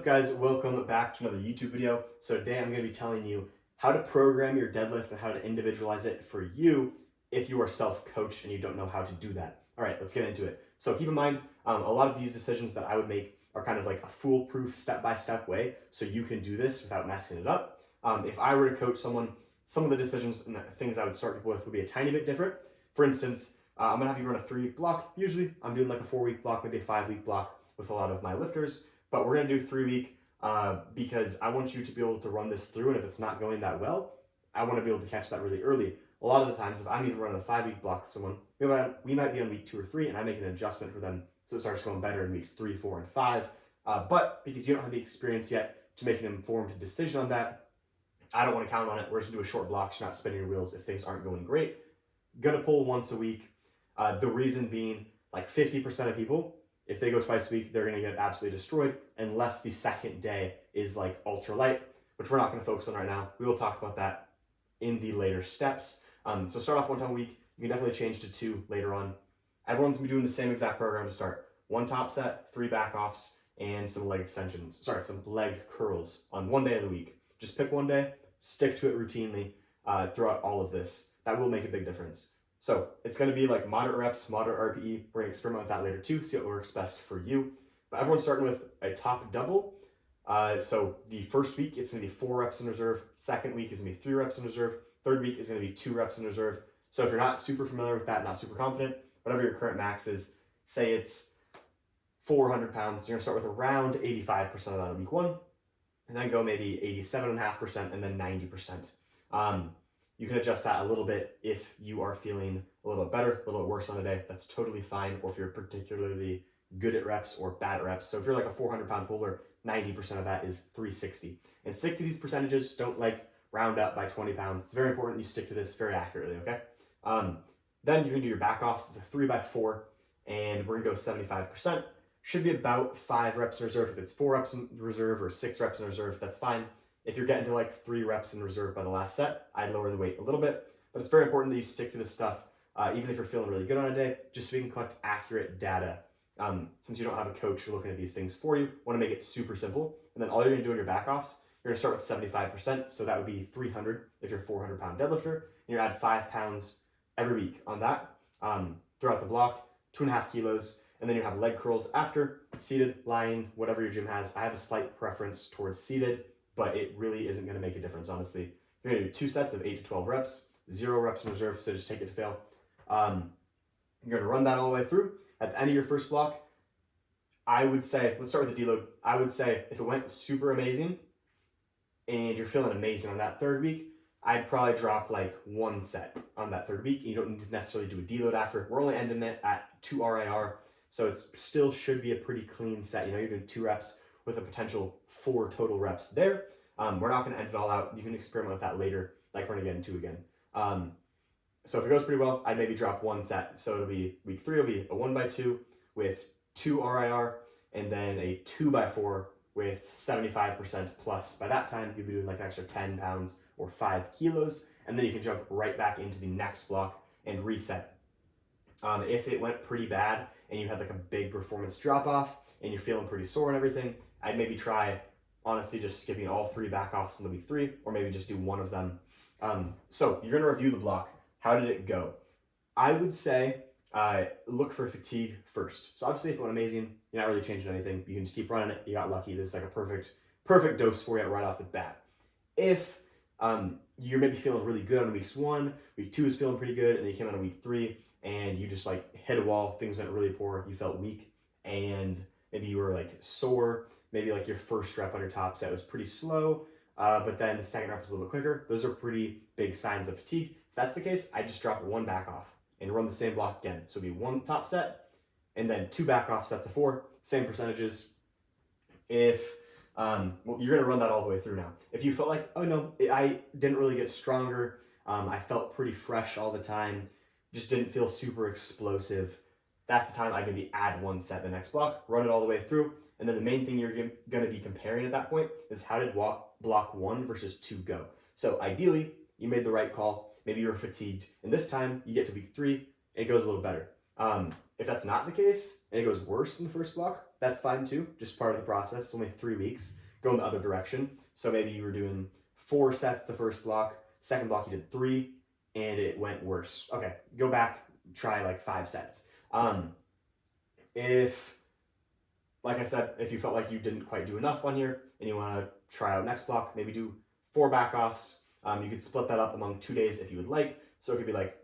guys? Welcome back to another YouTube video. So today I'm going to be telling you how to program your deadlift and how to individualize it for you if you are self-coached and you don't know how to do that. All right, let's get into it. So keep in mind, a lot of these decisions that I would make are kind of like a foolproof step-by-step way so you can do this without messing it up. If I were to coach someone, some of the decisions and things I would start people with would be a tiny bit different. For instance, I'm going to have you run a 3-week block. Usually I'm doing like a 4-week block, maybe a 5-week block with a lot of my lifters. But we're going to do 3-week because I want you to be able to run this through, and if it's not going that well, I want to be able to catch that really early. A lot of the times, if I'm even running a 5-week block with someone, we might be on week 2 or 3, and I make an adjustment for them so it starts going better in weeks 3, 4, and 5. But because you don't have the experience yet to make an informed decision on that, I don't want to count on it. We're just going to do a short block, so you're not spinning your wheels if things aren't going great. Gonna pull once a week. The reason being, like 50% of people, if they go twice a week, they're going to get absolutely destroyed unless the second day is like ultra light, which we're not going to focus on right now. We will talk about that in the later steps. So start off 1 time a week. You can definitely change to 2 later on. Everyone's going to be doing the same exact program to start. 1 top set, 3 back offs, and some leg extensions. Sorry, some leg curls on 1 day of the week. Just pick 1 day, stick to it routinely throughout all of this. That will make a big difference. So it's going to be like moderate reps, moderate RPE. We're going to experiment with that later too, see what works best for you. But everyone's starting with a top double. So the first week, it's going to be 4 reps in reserve. Second week is going to be 3 reps in reserve. Third week is going to be 2 reps in reserve. So if you're not super familiar with that, not super confident, whatever your current max is, say it's 400 pounds, you're going to start with around 85% of that in week 1, and then go maybe 87.5% and then 90%. You can adjust that a little bit if you are feeling a little bit better, a little bit worse on a day. That's totally fine. Or if you're particularly good at reps or bad at reps. So if you're like a 400-pound puller, 90% of that is 360. And stick to these percentages. Don't like round up by 20 pounds. It's very important you stick to this very accurately, okay? Then you're gonna do your back offs. It's a 3x4, and we're gonna go 75%. Should be about 5 reps in reserve. If it's 4 reps in reserve or 6 reps in reserve, that's fine. If you're getting to like 3 reps in reserve by the last set, I'd lower the weight a little bit. But it's very important that you stick to this stuff, even if you're feeling really good on a day, just so you can collect accurate data. Since you don't have a coach who's looking at these things for you, want to make it super simple. And then all you're going to do in your back offs, you're going to start with 75%. So that would be 300 if you're a 400-pound deadlifter. And you add 5 pounds every week on that throughout the block, 2.5 kilos. And then you have leg curls after, seated, lying, whatever your gym has. I have a slight preference towards seated, but it really isn't going to make a difference, honestly. You're going to do 2 sets of 8 to 12 reps, 0 reps in reserve, so just take it to fail. You're going to run that all the way through. At the end of your first block, I would say, let's start with the deload. I would say if it went super amazing and you're feeling amazing on that 3rd week, I'd probably drop like 1 set on that 3rd week. You don't need to necessarily do a deload after. We're only ending it at 2 RIR, so it still should be a pretty clean set. You know, you're doing 2 reps with a potential 4 total reps there. We're not going to end it all out. You can experiment with that later, like we're going to get into again. So if it goes pretty well, I'd maybe drop 1 set. So it'll be week 3 will be a 1x2 with 2 RIR, and then a 2x4 with 75% plus. By that time, you'll be doing like an extra 10 pounds or 5 kilos, and then you can jump right back into the next block and reset. If it went pretty bad and you had like a big performance drop off and you're feeling pretty sore and everything, I'd maybe try, honestly, just skipping all 3 back offs in the week 3, or maybe just do 1 of them. So you're going to review the block. How did it go? I would say look for fatigue first. So obviously, if it went amazing, you're not really changing anything. You can just keep running it. You got lucky. This is like a perfect dose for you right off the bat. If you're maybe feeling really good on weeks 1, week 2 is feeling pretty good, and then you came out on week 3 and you just like hit a wall, things went really poor, you felt weak, and maybe you were like sore, maybe like your first rep on your top set was pretty slow, but then the second rep was a little bit quicker. Those are pretty big signs of fatigue. If that's the case, I just drop 1 back off and run the same block again. So it'll be 1 top set and then 2 back off sets of 4, same percentages. If, well, you're gonna run that all the way through now. If you felt like, oh no, I didn't really get stronger, I felt pretty fresh all the time, just didn't feel super explosive, that's the time I'd maybe add 1 set the next block, run it all the way through. And then the main thing you're going to be comparing at that point is how did block 1 versus 2 go. So ideally, you made the right call. Maybe you were fatigued. And this time, you get to week 3, and it goes a little better. If that's not the case, and it goes worse than the first block, that's fine too, just part of the process. It's only 3 weeks. Go in the other direction. So maybe you were doing 4 sets the first block, second block you did 3, and it went worse. Okay, go back, try like 5 sets. If, like I said, if you felt like you didn't quite do enough one here and you want to try out next block, maybe do 4 back offs. You could split that up among 2 days if you would like. So it could be like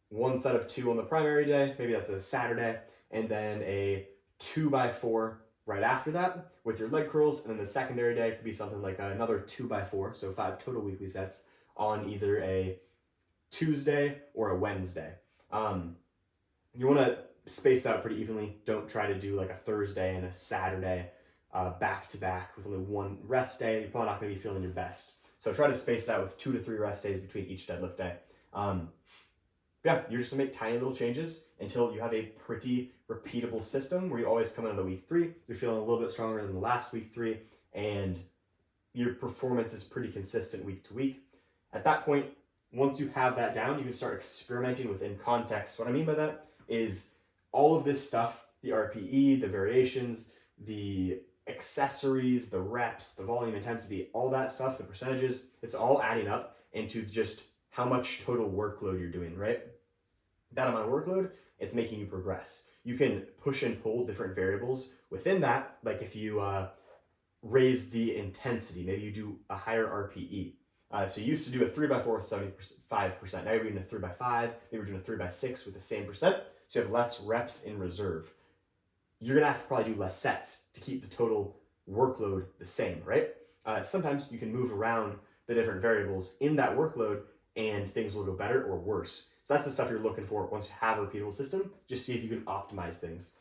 1 set of 2 on the primary day, maybe that's a Saturday, and then a 2x4 right after that with your leg curls, and then the secondary day could be something like another 2x4, so 5 total weekly sets on either a Tuesday or a Wednesday. You want to space out pretty evenly. Don't try to do like a Thursday and a Saturday back to back with only 1 rest day. You're probably not going to be feeling your best. So try to space it out with 2 to 3 rest days between each deadlift day. Yeah, you're just gonna make tiny little changes until you have a pretty repeatable system where you always come into the week 3, you're feeling a little bit stronger than the last week 3, and your performance is pretty consistent week to week. At that point, once you have that down, you can start experimenting within context. What I mean by that is all of this stuff, the RPE, the variations, the accessories, the reps, the volume intensity, all that stuff, the percentages, it's all adding up into just how much total workload you're doing, right? That amount of workload, it's making you progress. You can push and pull different variables within that, like if you raise the intensity, maybe you do a higher RPE. So you used to do a 3x4 with 75%. Now you're doing a 3x5, maybe you're doing a 3x6 with the same percent, so you have less reps in reserve. You're gonna have to probably do less sets to keep the total workload the same, right? Sometimes you can move around the different variables in that workload and things will go better or worse. So that's the stuff you're looking for once you have a repeatable system. Just see if you can optimize things.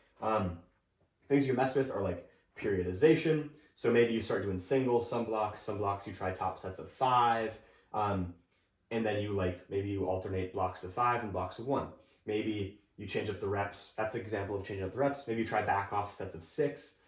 Things you mess with are like periodization. So maybe you start doing singles, some blocks you try top sets of 5, and then maybe you alternate blocks of 5 and blocks of 1. Maybe you change up the reps. That's an example of changing up the reps. Maybe you try back off sets of 6.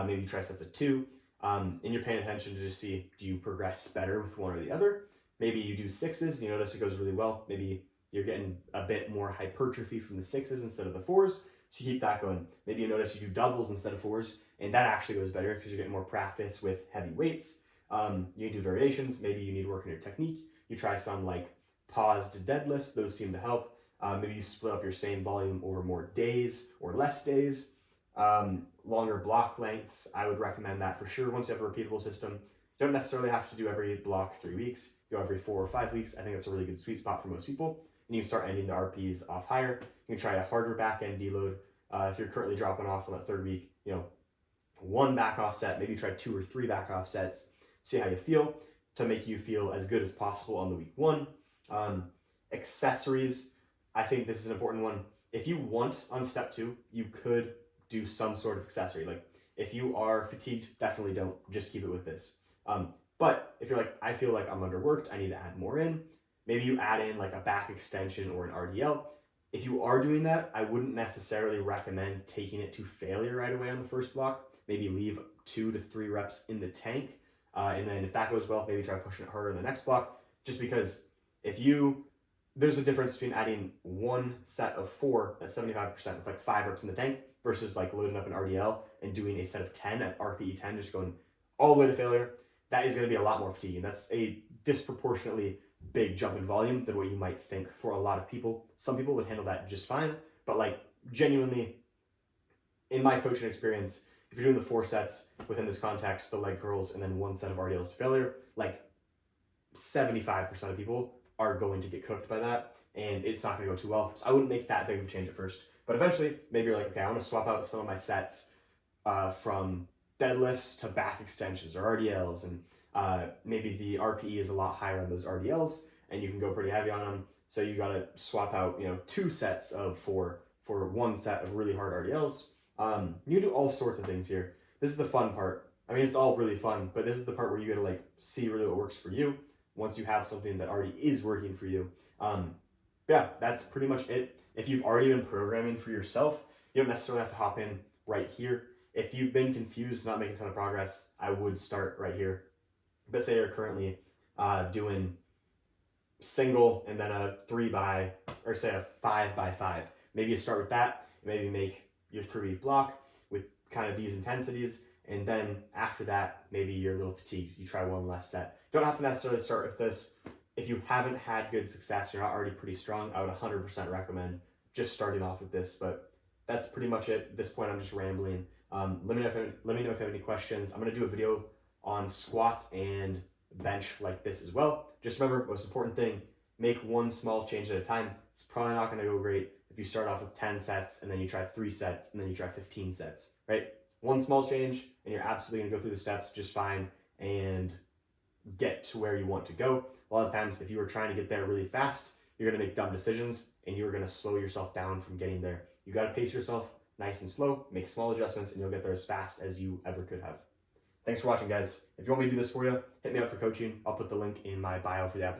Maybe you try sets of 2. And you're paying attention to just see, do you progress better with one or the other? Maybe you do 6s and you notice it goes really well. Maybe you're getting a bit more hypertrophy from the 6s instead of the 4s. So you keep that going. Maybe you notice you do doubles instead of 4s, and that actually goes better because you're getting more practice with heavy weights. You can do variations. Maybe you need to work on your technique. You try some like paused deadlifts. Those seem to help. Maybe you split up your same volume over more days or less days. Longer block lengths, I would recommend that for sure once you have a repeatable system. You don't necessarily have to do every block 3 weeks. Go every 4 or 5 weeks. I think that's a really good sweet spot for most people. And you can start ending the RPs off higher. You can try a harder back end deload. If you're currently dropping off on that 3rd week, 1 back off set, maybe try 2 or 3 back off sets. See how you feel to make you feel as good as possible on the week 1. Accessories, I think this is an important one. If you want on step 2, you could do some sort of accessory. Like if you are fatigued, definitely don't just keep it with this. But if you're like, I feel like I'm underworked, I need to add more in, maybe you add in like a back extension or an RDL. If you are doing that, I wouldn't necessarily recommend taking it to failure right away on the first block. Maybe leave 2 to 3 reps in the tank. And then if that goes well, maybe try pushing it harder in the next block. Just because there's a difference between adding 1 set of 4 at 75% with like 5 reps in the tank versus like loading up an RDL and doing a set of 10 at RPE 10, just going all the way to failure. That is going to be a lot more fatiguing. That's a disproportionately big jump in volume than what you might think for a lot of people. Some people would handle that just fine, but like genuinely, in my coaching experience, if you're doing the 4 sets within this context, the leg curls, and then 1 set of RDLs to failure, like 75% of people are going to get cooked by that, and it's not going to go too well. So I wouldn't make that big of a change at first. But eventually, maybe you're like, okay, I want to swap out some of my sets from deadlifts to back extensions or RDLs, and maybe the RPE is a lot higher on those RDLs, and you can go pretty heavy on them. So you got to swap out, 2 sets of 4 for 1 set of really hard RDLs. You do all sorts of things here. This is the fun part. I mean, it's all really fun, but this is the part where you got to like see really what works for you once you have something that already is working for you. Yeah, that's pretty much it. If you've already been programming for yourself, you don't necessarily have to hop in right here. If you've been confused, not making a ton of progress, I would start right here. But say you're currently doing single and then a 5x5. Maybe you start with that. Maybe make your 3-week block with kind of these intensities. And then after that, maybe you're a little fatigued. You try one less set. Don't have to necessarily start with this. If you haven't had good success, you're not already pretty strong, I would 100% recommend just starting off with this. But that's pretty much it. At this point, I'm just rambling. Let me know if you have any questions. I'm going to do a video on squats and bench like this as well. Just remember, most important thing, make one small change at a time. It's probably not going to go great if you start off with 10 sets and then you try 3 sets and then you try 15 sets, right? One small change and you're absolutely going to go through the steps just fine and get to where you want to go. A lot of times, if you were trying to get there really fast, you're going to make dumb decisions and you're going to slow yourself down from getting there. You got to pace yourself nice and slow, make small adjustments, and you'll get there as fast as you ever could have. Thanks for watching, guys. If you want me to do this for you, hit me up for coaching. I'll put the link in my bio for the app.